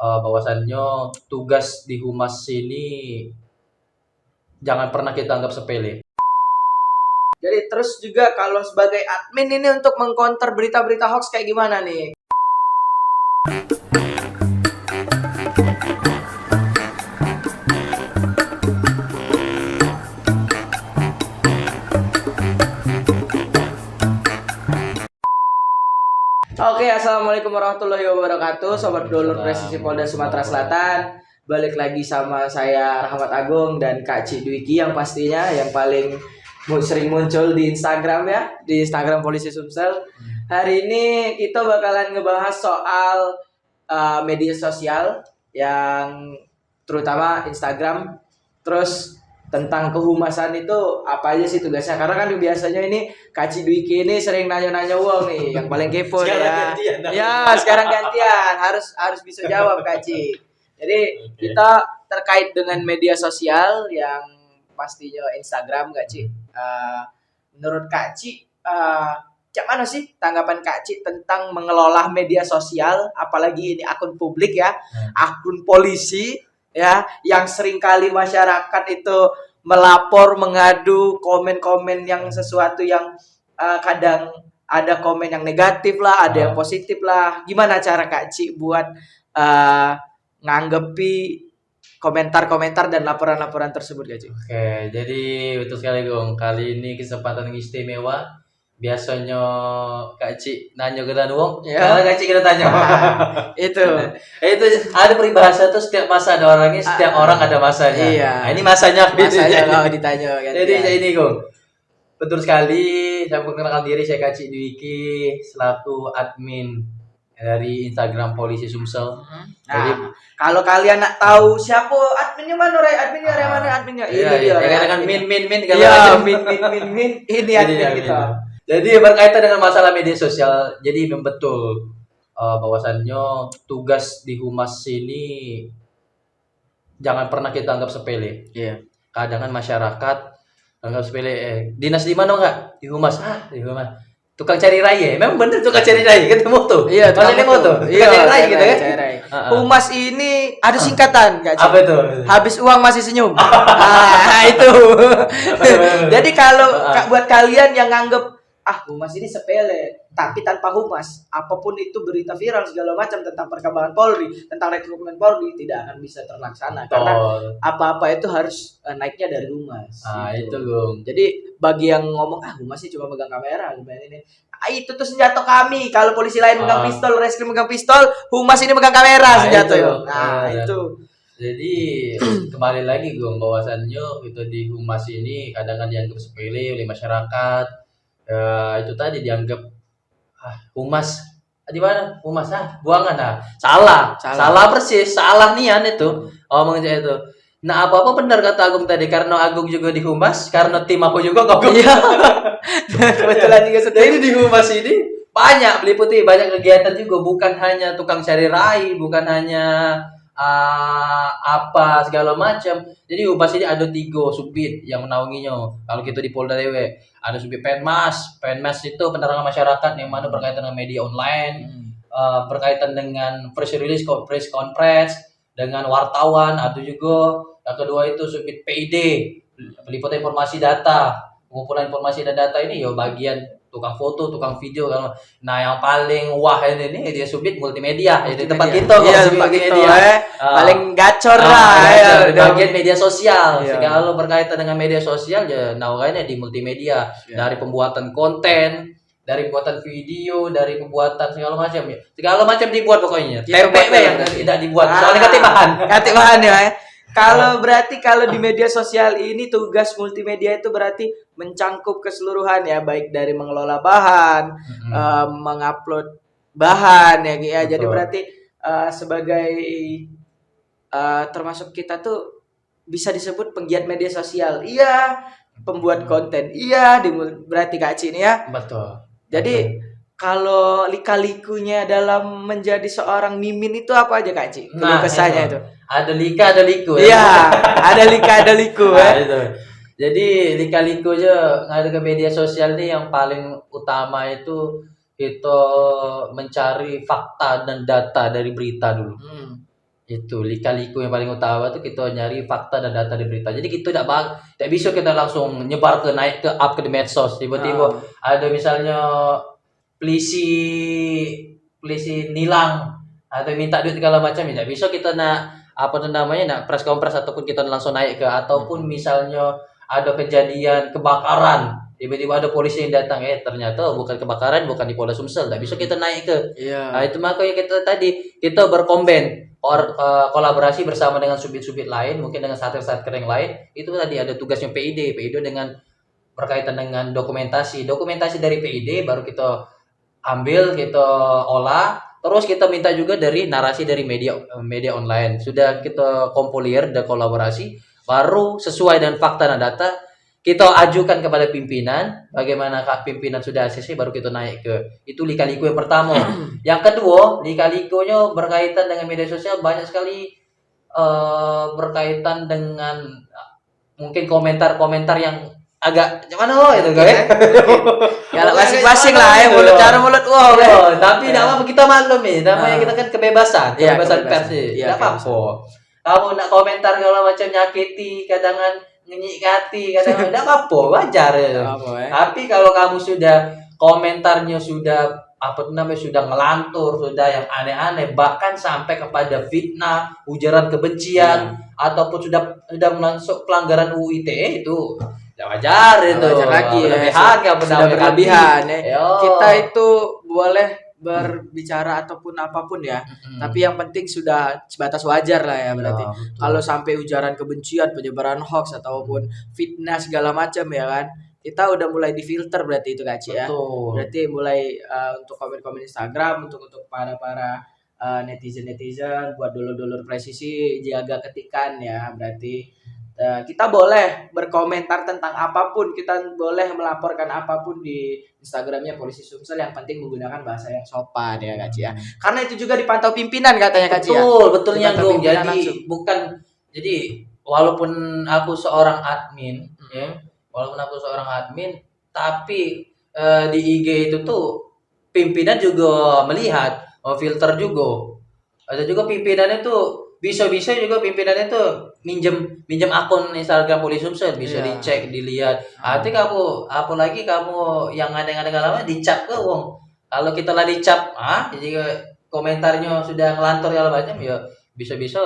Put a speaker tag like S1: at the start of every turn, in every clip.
S1: bahwasannya tugas di humas ini jangan pernah kita anggap sepele.
S2: Jadi terus juga kalau sebagai admin ini untuk mengcounter berita-berita hoax kayak gimana nih? Oke, assalamualaikum warahmatullahi wabarakatuh, sobat dulur presisi Polda Sumatera Selatan. Balik lagi sama saya Rahmat Agung dan Kak Cik Dwiki yang pastinya yang paling sering muncul di Instagram ya, di Instagram Polisi Sumsel. Hari ini kita bakalan ngebahas soal media sosial yang terutama Instagram, terus tentang kehumasan itu apa aja sih tugasnya? Karena kan biasanya ini Kak Dwiki ini sering nanya-nanya uang nih, yang paling kepo ya. Ya, sekarang gantian, harus bisa jawab Kak Ci. Jadi kita terkait dengan media sosial yang pastinya Instagram Kak Ci. Menurut Kak Ci, cak mana sih tanggapan Kak Ci tentang mengelola media sosial, apalagi ini akun publik ya, akun polisi ya, yang seringkali masyarakat itu melapor, mengadu, komen-komen yang sesuatu yang kadang ada komen yang negatif lah, ada yang positif lah. Gimana cara Kak Ci buat nganggepi komentar-komentar dan laporan-laporan tersebut Kak Ci?
S1: Oke, jadi betul sekali Gong. Kali ini kesempatan yang istimewa. Biasanya Kak Cik nanya ke Wong,
S2: Ya.
S1: Kak Cik kita tanya.
S2: Itu
S1: Itu ada peribahasa tuh, setiap masa ada orangnya, setiap orang ada masanya.
S2: Iya.
S1: Nah, ini masanya
S2: kalau ditanya kan.
S1: Jadi ini Gong. Betul sekali, saya perkenalkan diri, saya Kak Cik Dwiki selaku admin dari Instagram Polisi Sumsel.
S2: Jadi kalau kalian nak tahu siapa adminnya mana, adminnya mana adminnya,
S1: ini dia. Dengan min
S2: iya, min ini admin kita.
S1: Jadi berkaitan dengan masalah media sosial, jadi memang betul bahwasannya tugas di humas ini jangan pernah kita anggap sepele.
S2: Iya.
S1: Kadang kan masyarakat anggap sepele. Dinas di mana enggak? Di humas. Di humas. Tukang cari raya, memang bener tukang cari raya, ketemu tuh.
S2: Iya, tukang
S1: tuh. Iya, cari raya gitu kan.
S2: Humas ini ada singkatan, Kak.
S1: Apa itu?
S2: Habis uang masih senyum. Itu. Jadi kalau buat kalian yang nganggep humas ini sepele, tapi tanpa humas, apapun itu berita viral segala macam tentang perkembangan Polri, tentang rekrutmen Polri tidak akan bisa terlaksana. Karena apa-apa itu harus naiknya dari humas.
S1: Itu Gong.
S2: Jadi bagi yang ngomong humas sih cuma megang kamera, ini. Itu tuh senjata kami. Kalau polisi lain megang pistol, reskrim megang pistol, humas ini megang kamera senjata. Itu.
S1: Jadi kembali lagi Gong, bahwasannya itu di humas ini kadang-kadang dianggap sepele oleh masyarakat. Itu tadi dianggap humas di mana? Humas buangan salah persis, salah nian itu omongnya itu. Nah apa benar kata Agung tadi, karena Agung juga di humas, karena tim aku juga kok. Iya. Kebetulan juga sudah ini di humas ini banyak meliputi banyak kegiatan juga, bukan hanya tukang cari rai, bukan hanya apa segala macam. Jadi humas ini ada 3 subbid yang menaunginya. Kalau kita di Polda Dewe ada subbid Penmas. Penmas itu penerangan masyarakat yang mana berkaitan dengan media online, berkaitan dengan press release, press conference dengan wartawan. Ada juga yang kedua itu subbid PID, peliputan informasi data. Pengumpulan informasi dan data ini bagian tukang foto, tukang video kan. Nah, yang paling wah ini dia subbid multimedia. Jadi tempat kita
S2: tempat media. Paling gacor lah
S1: bagian media sosial. Segala berkaitan dengan media sosial naungannya di multimedia. Dari pembuatan konten, dari pembuatan video, dari pembuatan segala macam. Segala macam dibuat pokoknya. TPP yang tidak dibuat. Soalnya ganti bahan ya.
S2: Kalau di media sosial ini tugas multimedia itu berarti mencangkup keseluruhan ya, baik dari mengelola bahan, mengupload bahan ya. Jadi berarti sebagai termasuk kita tuh bisa disebut penggiat media sosial. Iya, pembuat konten. Iya, berarti Kak Ci ini ya.
S1: Betul.
S2: Jadi kalau lika-likunya dalam menjadi seorang mimin itu apa aja Kak Ci? Kesannya itu.
S1: Ada lika, ada liku.
S2: Iya, ada lika, ada liku.
S1: Itu. Jadi lika-liku aja ada ke media sosial nih, yang paling utama itu kita mencari fakta dan data dari berita dulu. Itu lika-liku yang paling utama tuh kita nyari fakta dan data di berita. Jadi kita tidak bisa kita langsung nyebar naik ke up ke di medsos. Tiba-tiba
S2: Ah,
S1: ada misalnya polisi polisi nilang atau minta duit segala macam, tidak bisa kita nak apa tuh namanya nak press conference ataupun kita langsung naik ke, ataupun misalnya ada kejadian kebakaran tiba-tiba ada polisi yang datang, ternyata bukan kebakaran, bukan di Polda Sumsel, tidak bisa kita naik ke. Nah,
S2: iya.
S1: itu makanya kita tadi kita kolaborasi bersama dengan subit-subit lain, mungkin dengan satker-satker yang lain. Itu tadi ada tugasnya PID dengan berkaitan dengan dokumentasi dari PID, baru kita ambil, kita olah, terus kita minta juga dari narasi dari media media online. Sudah kita kompolir dan kolaborasi, baru sesuai dengan fakta dan data kita ajukan kepada pimpinan. Bagaimana Kak pimpinan sudah ACC, baru kita naik ke itu lika-liku yang pertama. Yang kedua, lika-likunya berkaitan dengan media sosial banyak sekali, berkaitan dengan mungkin komentar-komentar yang agak gimana itu guys.
S2: Ya masing-masing lah ya, mulut cara mulut wow.
S1: Iya, tapi tidak apa kita maklum ya, namanya kita kan kebebasan,
S2: Iya,
S1: kebebasan
S2: kebebasan.
S1: pers sih.
S2: Iya,
S1: Tidak apa-apa. Kamu nak komentar kalau macam nyakiti, kadang ngenyik hati, kadang tidak apa-apa, wajar ya.
S2: Apa ya?
S1: Tapi kalau kamu sudah komentarnya sudah apa tuh namanya, sudah ngelantur, sudah yang aneh-aneh, bahkan sampai kepada fitnah, ujaran kebencian, ataupun sudah masuk pelanggaran UU ITE, itu tidak wajar itu.
S2: Wajar lagi ya.
S1: Berlebihan, nggak
S2: Sudah
S1: benar
S2: berlebihan ya.
S1: Yo.
S2: Kita itu boleh berbicara ataupun apapun ya. Tapi yang penting sudah sebatas wajar lah ya berarti.
S1: betul.
S2: Kalau sampai ujaran kebencian, penyebaran hoax ataupun fitnah segala macam ya kan. Kita udah mulai difilter berarti itu Kak Ci ya.
S1: Betul.
S2: Berarti mulai untuk komen-komen Instagram, untuk para netizen-netizen, buat dulur-dulur presisi jaga ketikan ya. Berarti kita boleh berkomentar tentang apapun, kita boleh melaporkan apapun di Instagramnya Polisi Sumsel, yang penting menggunakan bahasa yang sopan ya Kak Ci ya. Karena itu juga dipantau pimpinan katanya Kak Ci ya.
S1: Betul, betulnya
S2: Dipantau
S1: Gung.
S2: pimpinan
S1: Jadi
S2: langsung.
S1: bukan, jadi walaupun aku seorang admin, ya, walaupun aku seorang admin, tapi di IG itu tuh pimpinan juga melihat, filter juga. Ada juga pimpinannya tuh bisa-bisa juga pimpinannya tuh minjem akun Instagram Polisi Sumsel, bisa
S2: Iya.
S1: dicek, dilihat. Nanti kamu, apalagi kamu yang ada lama dicap ke wong. Kalau kita lah dicap, jadi komentarnya sudah ngelantur segala macam, ya bisa-bisa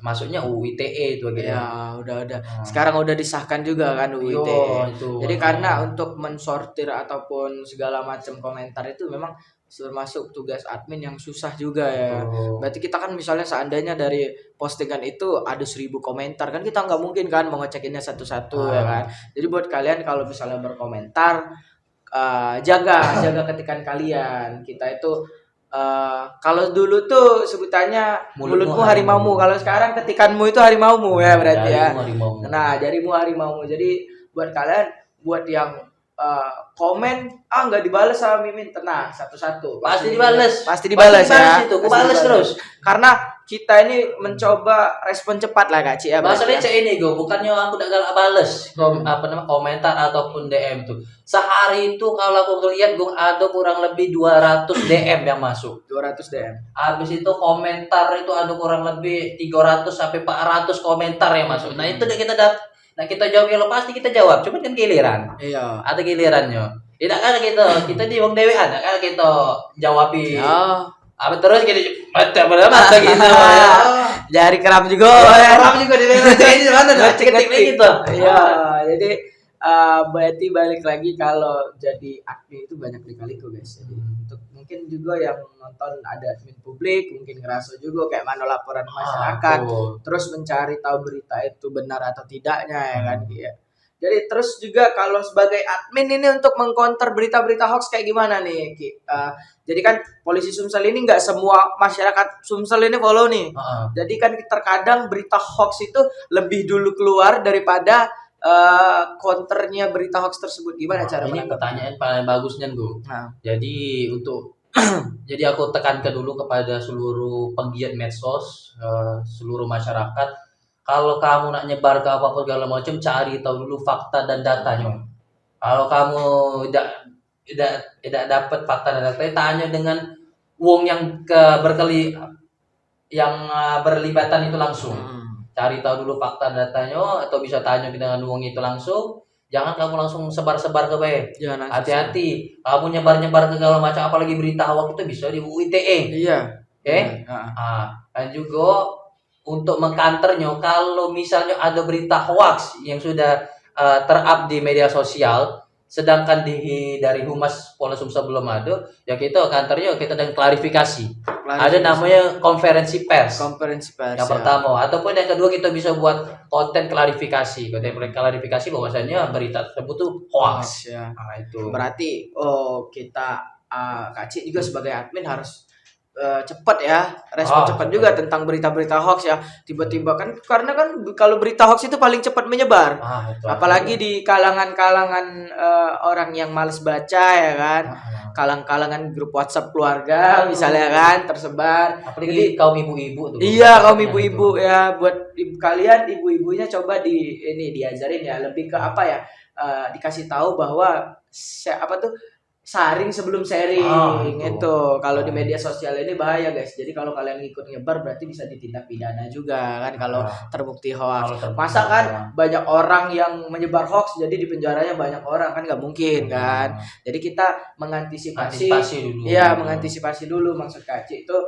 S1: masuknya UU ITE itu gitu.
S2: Ya, udah. Sekarang udah disahkan juga kan UU
S1: Yo,
S2: ITE.
S1: itu.
S2: Jadi karena untuk mensortir ataupun segala macam komentar itu memang termasuk tugas admin yang susah juga ya.
S1: Betul.
S2: Berarti kita kan misalnya seandainya dari postingan itu ada 1.000 komentar, kan kita nggak mungkin kan mau ngecekinnya satu-satu ya kan. Jadi buat kalian kalau misalnya berkomentar, jaga ketikan kalian. Kita itu kalau dulu tuh sebutannya mulutmu harimaumu, kalau sekarang ketikanmu itu harimaumu ya berarti ya.
S1: Harimau.
S2: Nah, jarimu harimaumu. Jadi buat kalian, buat yang komen nggak dibales sama Mimin, tenang, satu-satu
S1: Pasti dibales.
S2: pasti dibales ya.
S1: Itu, aku
S2: Pasti
S1: bales
S2: dibales.
S1: terus.
S2: Karena kita ini mencoba respon cepat lah Kak Ci ya.
S1: Masalahnya
S2: berarti ya.
S1: cek ini gue, bukannya aku udah galak bales komentar ataupun DM tuh. Sehari itu kalau aku ngeliat gue ada kurang lebih 200 DM yang masuk.
S2: 200 DM.
S1: Habis itu komentar itu ada kurang lebih 300 sampai 400 komentar yang masuk. Nah, itu udah kita jawab, ya lo pasti kita jawab. Cuma kan giliran.
S2: Iya.
S1: Ada gilirannya. Tidak kan kita di wong dewe ada kan kita jawabi.
S2: Ya.
S1: Apa terus kita mata gitu.
S2: Jari keram juga.
S1: Orang juga di ini mana
S2: Ngetik
S1: gitu.
S2: Iya, jadi berarti balik lagi kalau jadi admin itu banyak lika-liku guys. Jadi untuk mungkin juga yang nonton ada admin publik mungkin ngerasa juga kayak mana laporan masyarakat, terus mencari tahu berita itu benar atau tidaknya ya kan ya. Jadi terus juga kalau sebagai admin ini untuk mengcounter berita-berita hoax kayak gimana nih Ki? Jadi kan Polisi Sumsel ini nggak semua masyarakat Sumsel ini follow nih. Jadi kan terkadang berita hoax itu lebih dulu keluar daripada counternya berita hoax tersebut. Gimana cara
S1: ini pertanyaan paling bagusnya gue. Jadi untuk jadi aku tekankan dulu kepada seluruh penggiat medsos, seluruh masyarakat, kalau kamu nak nyebar ke apapun segala macam, cari tahu dulu fakta dan datanya. Kalau kamu tidak dapat fakta dan datanya, tanya dengan wong yang berkali yang berlibatan itu langsung.
S2: Hmm.
S1: Cari tahu dulu fakta datanya atau bisa tanya dengan uang itu langsung. Jangan kamu langsung sebar-sebar ke baik.
S2: Jangan langsung.
S1: Hati-hati. Kamu nyebar-nyebar ke segala macam apalagi berita hoax itu bisa di UU ITE.
S2: Iya.
S1: Oke? Dan juga untuk mengkanternya kalau misalnya ada berita hoax yang sudah ter-up di media sosial sedangkan dari Humas Polda Sumsel belum ada, ya kita kantornya kita dengan klarifikasi. Ada namanya konferensi pers. Yang pertama, ataupun yang kedua kita bisa buat konten klarifikasi. Konten klarifikasi bahwasanya berita tersebut tuh hoax.
S2: Ya.
S1: Nah, itu.
S2: Berarti kita Kak Cik juga sebagai admin harus cepat ya, respon cepat juga tentang berita-berita hoax ya. Tiba-tiba kan karena kan kalau berita hoax itu paling cepat menyebar. Apalagi di kalangan-kalangan orang yang malas baca ya kan. Kalangan grup WhatsApp keluarga misalnya kan tersebar.
S1: Apalagi kaum ibu-ibu tuh.
S2: Iya, kaum ibu-ibu ya, buat kalian ibu-ibunya coba diajarin ya, lebih ke apa ya? Dikasih tahu bahwa saring sebelum sharing itu. Kalau di media sosial ini bahaya guys. Jadi kalau kalian ikut nyebar berarti bisa ditindak pidana juga kan kalau terbukti hoax. Masa kan banyak orang yang menyebar hoax jadi di penjaranya banyak orang kan nggak mungkin kan. Jadi kita mengantisipasi dulu. Iya, mengantisipasi dulu maksud Kak Cik itu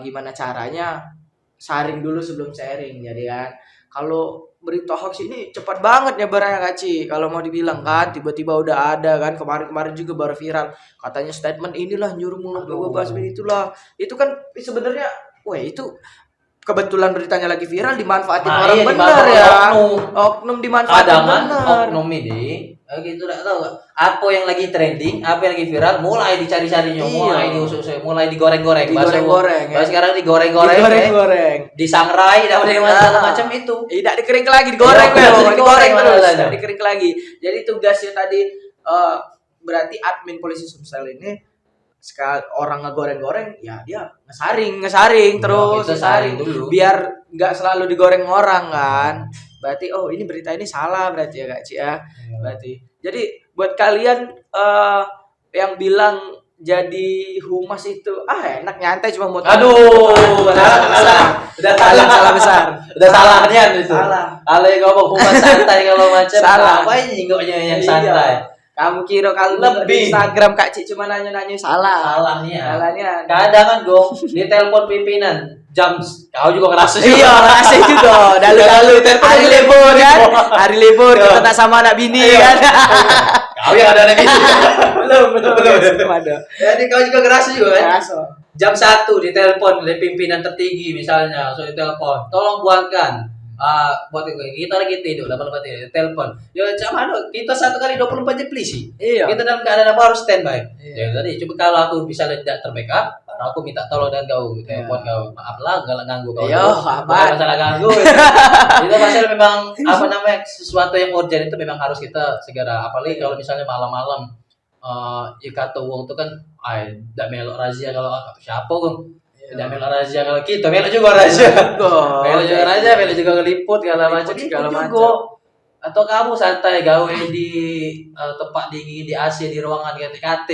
S2: gimana caranya saring dulu sebelum sharing. Jadi kan kalau berita hoax ini cepat banget nyebarnya Kak Ci. Kalau mau dibilang kan tiba-tiba udah ada kan, kemarin juga baru viral katanya statement inilah nyuruh mulut Basmin itulah. Itu kan sebenarnya itu kebetulan beritanya lagi viral dimanfaatin orang benar ya. Oknum dimanfaatin benar.
S1: Oknum ini gitu enggak tahu apa yang lagi trending, apa yang lagi viral mulai dicari-carinya, mulai diusuk, mulai digoreng-goreng. Sekarang digoreng-goreng. Disangrai dan macam itu.
S2: Tidak dikering lagi, digoreng terus. Dikering lagi. Jadi tugasnya tadi berarti admin polisi Sumsel ini sekali orang ngegoreng-goreng ya dia ngesaring terus
S1: dulu.
S2: Biar nggak selalu digoreng orang kan. Berarti ini berita ini salah berarti ya Kak Ci ya. Berarti jadi buat kalian yang bilang jadi humas itu enak nyantai cuma mau salah besar.
S1: Udah salahnya itu.
S2: Salah.
S1: Kalau ngomong humas santai kalau macam apa nyinggoknya yang santai.
S2: Kamu kira kalau lebih Instagram Kak Cik cuma nanya-nanya salahnya.
S1: Kadang kan di telepon pimpinan jam kau juga ngerasa
S2: juga. Lalu hari libur kita tak sama anak bini kan.
S1: Kau yang ada anak bini.
S2: belum ada.
S1: Jadi kau juga ngerasa juga kan. Jam 1 di telepon oleh pimpinan tertinggi misalnya, di telepon, tolong buatkan buat kita lagi tidur 8 telepon. Ya macam mana? Kita 1 kali 24 jam polisi. Kita dalam keadaan apa harus standby. Ya tadi coba kalau aku bisa tidak terbackup, aku minta tolong dan kau telepon kau. Maaf lah enggak ganggu kau. Masalah ganggu. Itu masalah memang sesuatu yang urgent itu memang harus kita segera, apalagi kalau misalnya malam-malam kata uang itu kan tidak melok razia kalau siapa tidak melok razia kalau kita melok juga razia. Melok juga ngeliput segala macam. Atau kamu santai gawe di tempat dingin di AC di ruangan KT.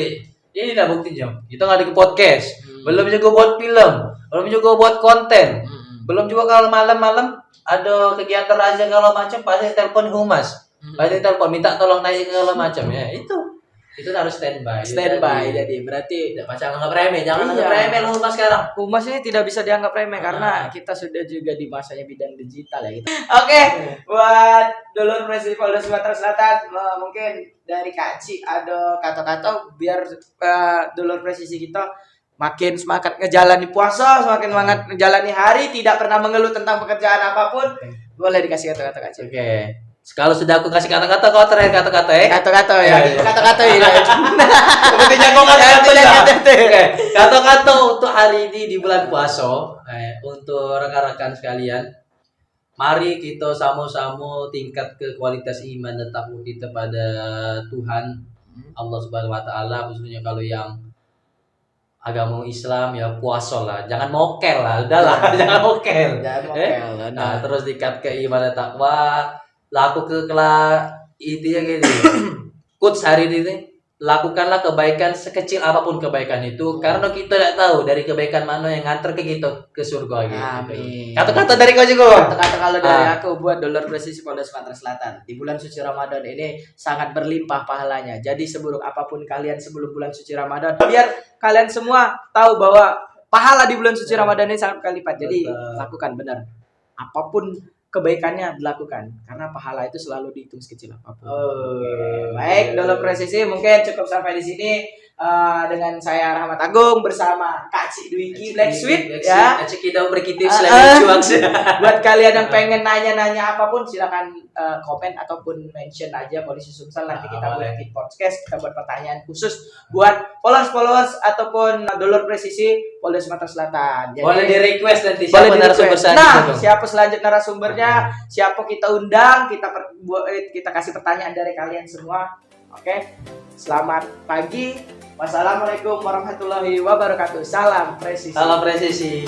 S1: Ini tidak buktinya. Kita nggak ada ke podcast. Belum juga buat film. Belum juga buat konten. Belum juga kalau malam-malam ada kegiatan razia segala macam pasti telepon humas. Pasti telepon minta tolong naik segala macam ya. Itu harus standby.
S2: Jadi berarti
S1: jangan anggap remeh. Jangan anggap remeh humas sekarang.
S2: Humas ini tidak bisa dianggap remeh karena kita sudah juga di masanya bidang digital ya gitu. Oke, buat dulur Presiden Polda Sumatera Selatan mungkin dari Kak Ci ada kata-kata biar dulur presisi kita makin semangat ngejalani puasa, semakin semangat ngejalani hari, tidak pernah mengeluh tentang pekerjaan apapun. Boleh dikasih kata-kata Kak Ci.
S1: Oke. Kalau sudah aku kasih kata-kata, kau terakhir kata-kata ya.
S2: Kata-kata ya.
S1: Seperti jago kata-kata. Kata-kata untuk hari ini di bulan puasa, untuk rekan-rekan sekalian, mari kita sama-sama tingkat ke kualitas iman dan takwa kita pada Tuhan Allah Subhanahu Wa Taala, khususnya kalau yang agama Islam ya puasa lah, jangan mokel lah, udahlah jangan mokel. Nah, terus tingkat ke iman dan takwa. Laku ke itu yang gini. Quotes hari ini lakukanlah kebaikan sekecil apapun kebaikan itu, karena kita tidak tahu dari kebaikan mana yang nganter ke kita ke surga gitu.
S2: Amin.
S1: Kata-kata dari kau juga.
S2: Kata-kata kalau dari aku buat Dolor Presisi Polda Sumatera Selatan di bulan suci Ramadan ini sangat berlimpah pahalanya. Jadi seburuk apapun kalian sebelum bulan suci Ramadan, biar kalian semua tahu bahwa pahala di bulan suci Ramadan ini sangat berkali lipat. Jadi lakukan benar. Apapun kebaikannya dilakukan karena pahala itu selalu dihitung sekecil apapun. Baik, Dolor Presisi mungkin cukup sampai di sini. Dengan saya Rahmat Agung bersama Kak Cik Dwiki Black Sweet ya.
S1: Cik kita berkitif selain cuak.
S2: Buat kalian yang pengen nanya-nanya apapun silakan komen ataupun mention aja Polisi Sumsel, nanti kita buat di podcast, kita buat pertanyaan khusus buat followers ataupun Dolor Presisi Polda Sumatera Selatan.
S1: Jadi, boleh di request nanti siapa narasumber
S2: selanjutnya. Nah, siapa selanjutnya narasumbernya, siapa kita undang, kita kasih pertanyaan dari kalian semua. Oke. Selamat pagi. Wassalamualaikum warahmatullahi wabarakatuh. Salam presisi.
S1: Salam presisi.